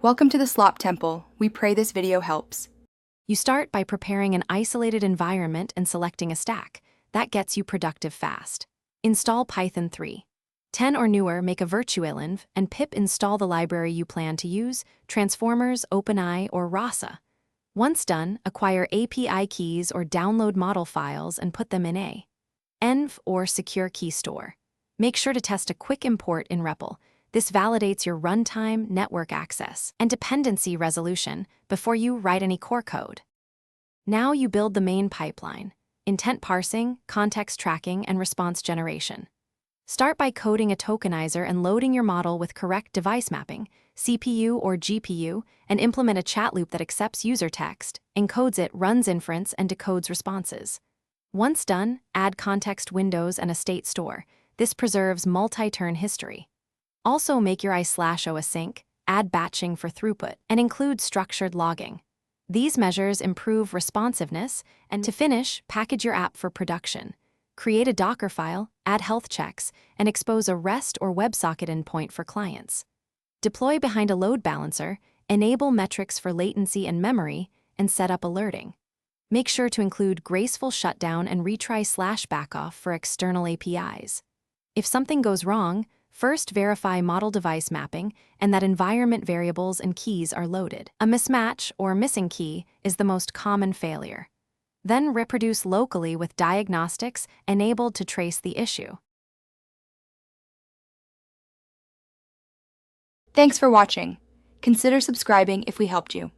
Welcome to the Slop Temple. We pray this video helps. You start by preparing an isolated environment and selecting a stack. That gets you productive fast. Install Python 3. 10 or newer, make a virtualenv, and pip install the library you plan to use, Transformers, OpenEye, or Rasa. Once done, acquire API keys or download model files and put them in a env or secure key store. Make sure to test a quick import in REPL. This validates your runtime, network access, and dependency resolution before you write any core code. Now you build the main pipeline: intent parsing, context tracking, and response generation. Start by coding a tokenizer and loading your model with correct device mapping, CPU or GPU, and implement a chat loop that accepts user text, encodes it, runs inference, and decodes responses. Once done, add context windows and a state store. This preserves multi-turn history. Also make your I/O async, add batching for throughput, and include structured logging. These measures improve responsiveness, and to finish, package your app for production. Create a Docker file, add health checks, and expose a REST or WebSocket endpoint for clients. Deploy behind a load balancer, enable metrics for latency and memory, and set up alerting. Make sure to include graceful shutdown and retry/backoff for external APIs. If something goes wrong, first verify model device mapping and that environment variables and keys are loaded. A mismatch or missing key is the most common failure. Then reproduce locally with diagnostics enabled to trace the issue. Thanks for watching. Consider subscribing if we helped you.